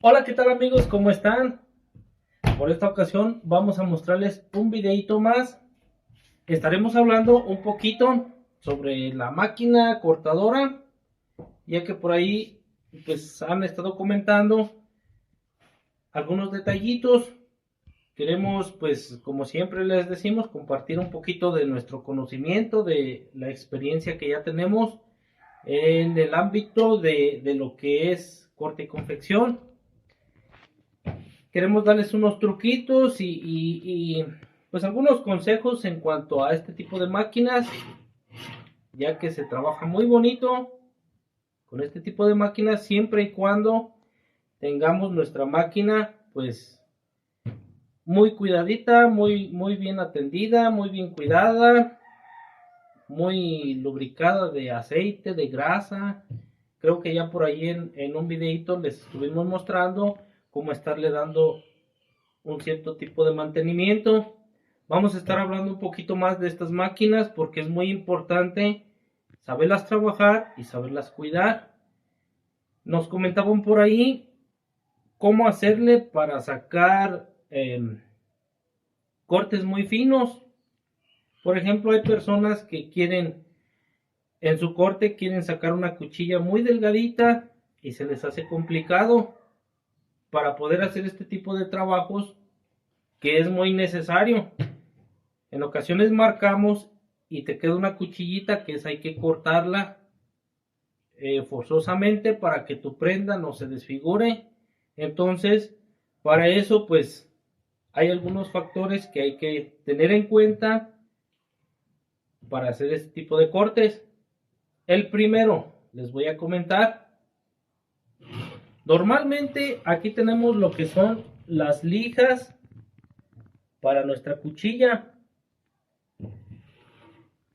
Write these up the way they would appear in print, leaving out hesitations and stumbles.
Hola, ¿qué tal amigos? ¿Cómo están? Por esta ocasión vamos a mostrarles un videito más. Estaremos hablando un poquito sobre la máquina cortadora, ya que por ahí pues han estado comentando algunos detallitos. Queremos pues como siempre les decimos compartir un poquito de nuestro conocimiento, de la experiencia que ya tenemos en el ámbito de lo que es corte y confección. Queremos darles unos truquitos pues algunos consejos en cuanto a este tipo de máquinas, ya que se trabaja muy bonito con este tipo de máquinas siempre y cuando tengamos nuestra máquina pues muy cuidadita, muy bien atendida, muy bien cuidada, muy lubricada de aceite, de grasa. Creo que ya por ahí en un videito les estuvimos mostrando cómo estarle dando un cierto tipo de mantenimiento. Vamos a estar hablando un poquito más de estas máquinas porque es muy importante saberlas trabajar y saberlas cuidar. Nos comentaban por ahí cómo hacerle para sacar cortes muy finos. Por ejemplo, hay personas que quieren, en su corte, quieren sacar una cuchilla muy delgadita y se les hace complicado para poder hacer este tipo de trabajos que es muy necesario. En ocasiones marcamos y te queda una cuchillita que es hay que cortarla forzosamente para que tu prenda no se desfigure. Entonces, para eso pues hay algunos factores que hay que tener en cuenta para hacer este tipo de cortes. El primero, les voy a comentar. Normalmente aquí tenemos lo que son las lijas para nuestra cuchilla.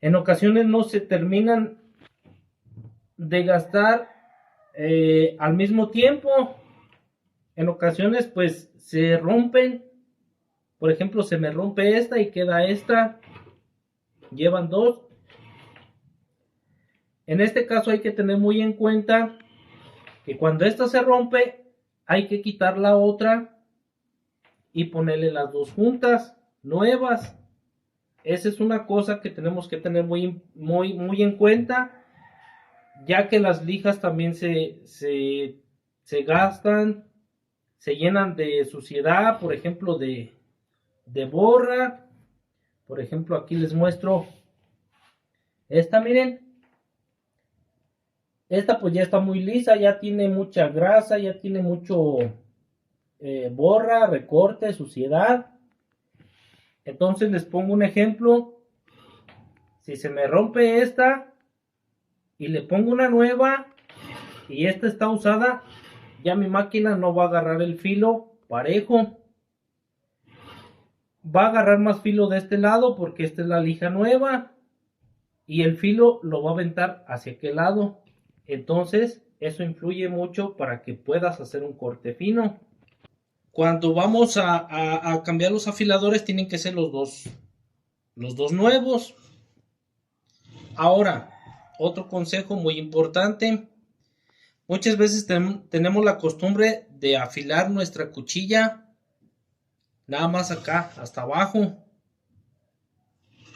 En ocasiones no se terminan de gastar al mismo tiempo. En ocasiones pues se rompen. Por ejemplo, se me rompe esta y queda esta. Llevan dos. En este caso hay que tener muy en cuenta que cuando esta se rompe hay que quitar la otra y ponerle las dos juntas, nuevas. Esa es una cosa que tenemos que tener muy en cuenta, ya que las lijas también se gastan, se llenan de suciedad, por ejemplo, de borra. Por ejemplo, aquí les muestro esta, miren. Esta pues ya está muy lisa, ya tiene mucha grasa, ya tiene mucho borra, recorte, suciedad. Entonces les pongo un ejemplo. Si se me rompe esta y le pongo una nueva y esta está usada, ya mi máquina no va a agarrar el filo parejo. Va a agarrar más filo de este lado porque esta es la lija nueva y el filo lo va a aventar hacia aquel lado. Entonces eso influye mucho para que puedas hacer un corte fino. Cuando vamos a cambiar los afiladores tienen que ser los dos nuevos. Ahora, otro consejo muy importante. Muchas veces tenemos la costumbre de afilar nuestra cuchilla nada más acá, hasta abajo.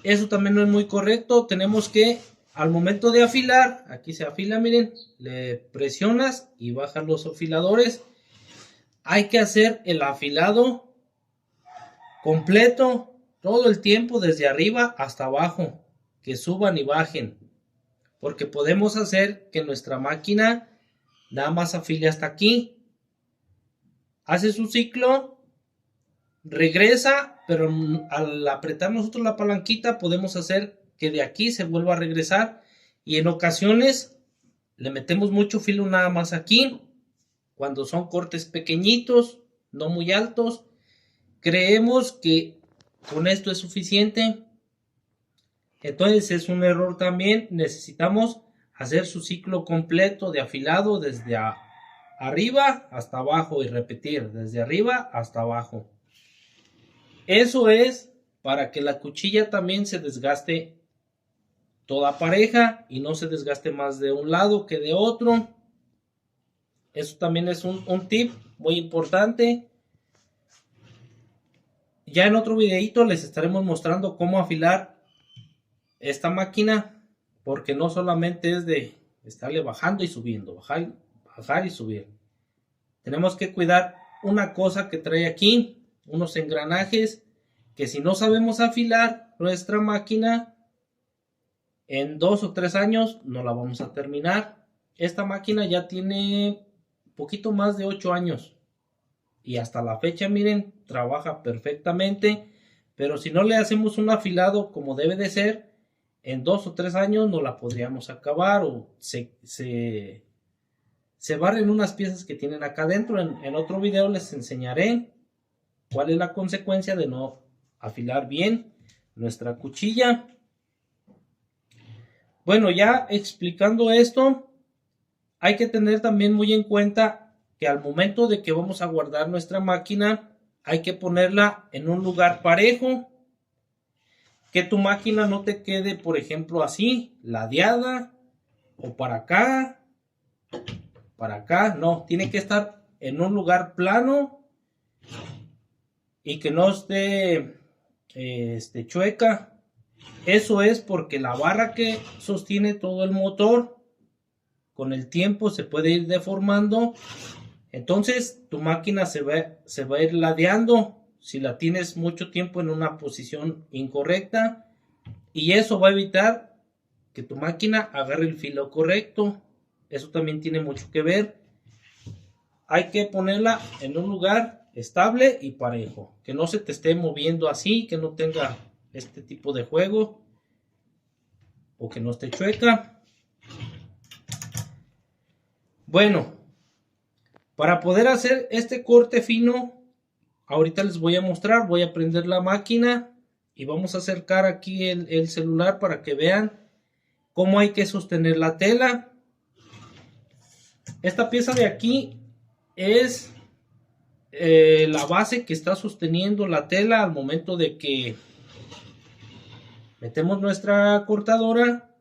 Eso también no es muy correcto. Tenemos que, al momento de afilar, aquí se afila, miren, le presionas y bajas los afiladores. Hay que hacer el afilado completo todo el tiempo desde arriba hasta abajo, que suban y bajen, porque podemos hacer que nuestra máquina nada más afile hasta aquí, hace su ciclo, regresa, pero al apretar nosotros la palanquita podemos hacer que de aquí se vuelva a regresar y en ocasiones le metemos mucho filo nada más aquí, cuando son cortes pequeñitos, no muy altos. Creemos que con esto es suficiente. Entonces es un error también. Necesitamos hacer su ciclo completo de afilado desde arriba hasta abajo y repetir desde arriba hasta abajo. Eso es para que la cuchilla también se desgaste toda pareja y no se desgaste más de un lado que de otro. Eso también es un tip muy importante. Ya en otro videito les estaremos mostrando cómo afilar esta máquina, porque no solamente es de estarle bajando y subiendo, bajar y subir. Tenemos que cuidar una cosa que trae aquí, unos engranajes, que si no sabemos afilar nuestra máquina, en 2 o 3 años no la vamos a terminar. Esta máquina ya tiene poquito más de 8 años. Y hasta la fecha, miren, trabaja perfectamente. Pero si no le hacemos un afilado como debe de ser, en 2 o 3 años no la podríamos acabar o se barren unas piezas que tienen acá adentro. En otro video les enseñaré cuál es la consecuencia de no afilar bien nuestra cuchilla. Bueno, ya explicando esto, hay que tener también muy en cuenta que al momento de que vamos a guardar nuestra máquina, hay que ponerla en un lugar parejo, que tu máquina no te quede, por ejemplo, así, ladeada, o para acá, no, tiene que estar en un lugar plano y que no esté chueca. Eso es porque la barra que sostiene todo el motor con el tiempo se puede ir deformando. Entonces tu máquina se va a ir ladeando si la tienes mucho tiempo en una posición incorrecta, y eso va a evitar que tu máquina agarre el filo correcto. Eso también tiene mucho que ver. Hay que ponerla en un lugar estable y parejo, que no se te esté moviendo así, que no tenga este tipo de juego o que no esté chueca. Bueno, para poder hacer este corte fino, ahorita les voy a mostrar. Voy a prender la máquina y vamos a acercar aquí el celular para que vean cómo hay que sostener la tela. Esta pieza de aquí es la base que está sosteniendo la tela al momento de que metemos nuestra cortadora.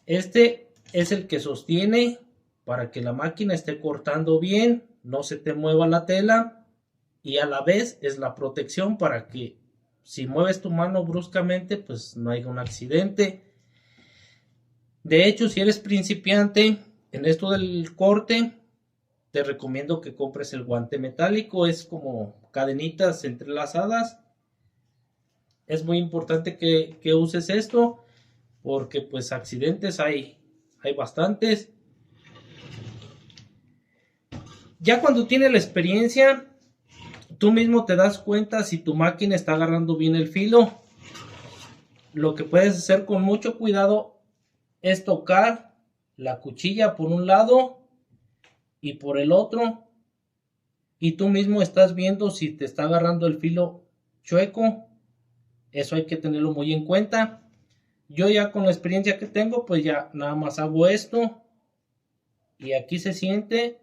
Este es el que sostiene para que la máquina esté cortando bien, no se te mueva la tela, y a la vez es la protección para que si mueves tu mano bruscamente pues no haya un accidente. De hecho, si eres principiante en esto del corte, te recomiendo que compres el guante metálico. Es como cadenitas entrelazadas. Es muy importante que uses esto, porque pues accidentes hay bastantes. Ya cuando tienes la experiencia, tú mismo te das cuenta si tu máquina está agarrando bien el filo. Lo que puedes hacer con mucho cuidado es tocar la cuchilla por un lado y por el otro, y tú mismo estás viendo si te está agarrando el filo chueco. Eso hay que tenerlo muy en cuenta. Yo ya con la experiencia que tengo, pues ya nada más hago esto y aquí se siente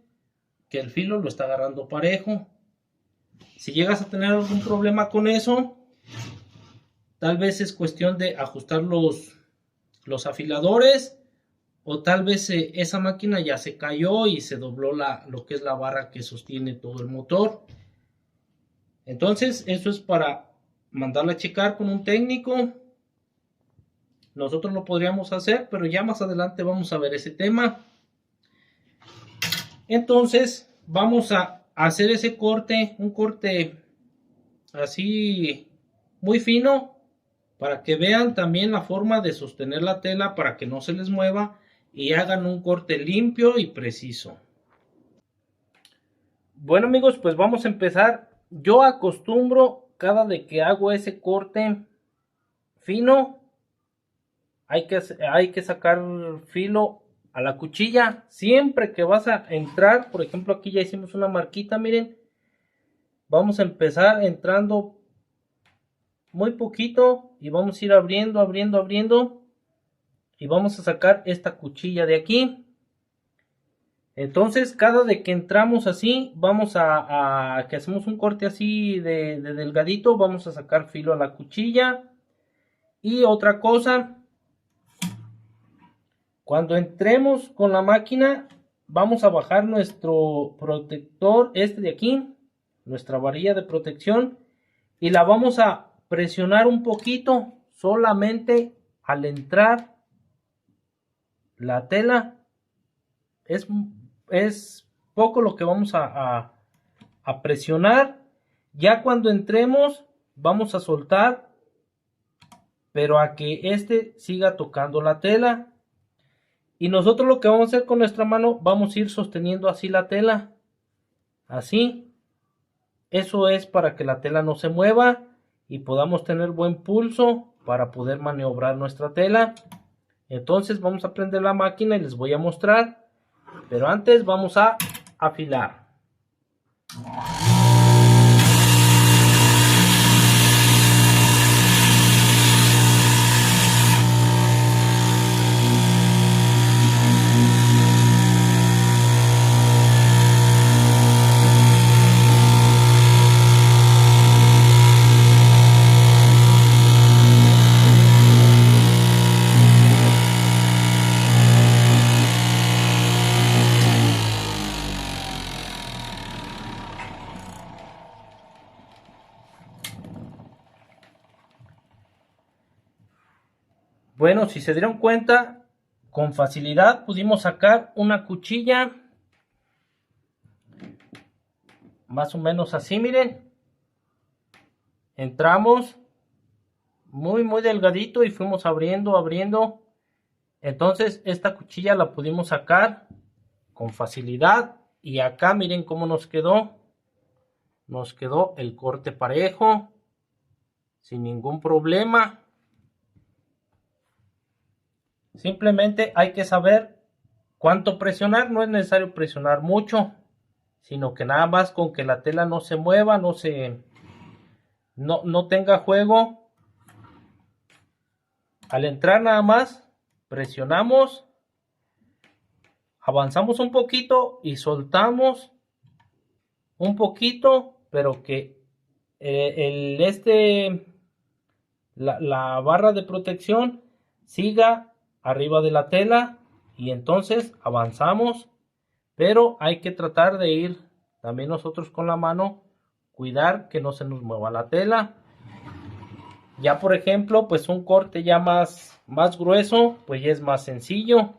que el filo lo está agarrando parejo. Si llegas a tener algún problema con eso, tal vez es cuestión de ajustar los afiladores, o tal vez esa máquina ya se cayó y se dobló lo que es la barra que sostiene todo el motor. Entonces eso es para mandarla a checar con un técnico. Nosotros lo podríamos hacer, pero ya más adelante vamos a ver ese tema. Entonces vamos a hacer ese corte, un corte así muy fino, para que vean también la forma de sostener la tela para que no se les mueva y hagan un corte limpio y preciso. Bueno amigos, pues vamos a empezar. Yo acostumbro cada vez que hago ese corte fino, hay que sacar filo a la cuchilla. Siempre que vas a entrar, por ejemplo aquí ya hicimos una marquita, miren, vamos a empezar entrando muy poquito y vamos a ir abriendo y vamos a sacar esta cuchilla de aquí. Entonces cada vez que entramos así, vamos a que hacemos un corte así de delgadito, vamos a sacar filo a la cuchilla. Y otra cosa, cuando entremos con la máquina, vamos a bajar nuestro protector, este de aquí, nuestra varilla de protección, y la vamos a presionar un poquito, solamente al entrar la tela. Es poco lo que vamos a presionar. Ya cuando entremos vamos a soltar, pero a que este siga tocando la tela. Y nosotros lo que vamos a hacer con nuestra mano, vamos a ir sosteniendo así la tela, así. Eso es para que la tela no se mueva y podamos tener buen pulso para poder maniobrar nuestra tela. Entonces vamos a prender la máquina y les voy a mostrar, pero antes vamos a afilar. Bueno, si se dieron cuenta, con facilidad pudimos sacar una cuchilla, más o menos así, miren. Entramos muy delgadito y fuimos abriendo. Entonces esta cuchilla la pudimos sacar con facilidad. Y acá miren cómo nos quedó. Nos quedó el corte parejo, sin ningún problema. Simplemente hay que saber cuánto presionar. No es necesario presionar mucho, sino que nada más con que la tela no se mueva, no tenga juego. Al entrar nada más presionamos, avanzamos un poquito y soltamos un poquito, pero que la barra de protección siga arriba de la tela, y entonces avanzamos, pero hay que tratar de ir también nosotros con la mano, cuidar que no se nos mueva la tela. Ya por ejemplo, pues un corte ya más grueso, pues ya es más sencillo.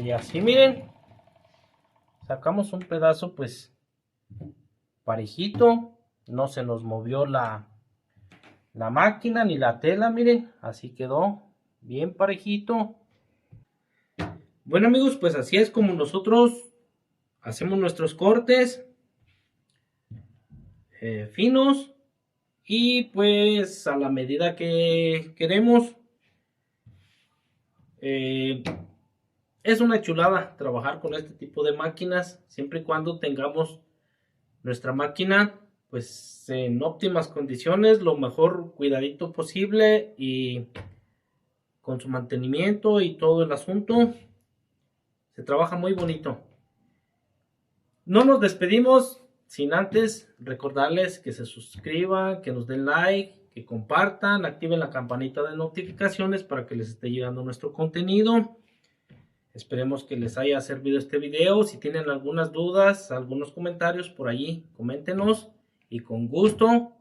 Y así miren, sacamos un pedazo pues parejito, no se nos movió la máquina ni la tela, miren, así quedó bien parejito. Bueno amigos, pues así es como nosotros hacemos nuestros cortes finos, y pues a la medida que queremos. Es una chulada trabajar con este tipo de máquinas, siempre y cuando tengamos nuestra máquina pues en óptimas condiciones, lo mejor cuidadito posible, y con su mantenimiento y todo el asunto, se trabaja muy bonito. No nos despedimos sin antes recordarles que se suscriban, que nos den like, que compartan, activen la campanita de notificaciones para que les esté llegando nuestro contenido. Esperemos que les haya servido este video. Si tienen algunas dudas, algunos comentarios por allí, coméntenos, y con gusto,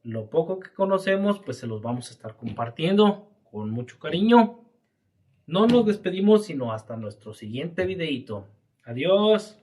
lo poco que conocemos, pues se los vamos a estar compartiendo con mucho cariño. No nos despedimos sino hasta nuestro siguiente videito. Adiós.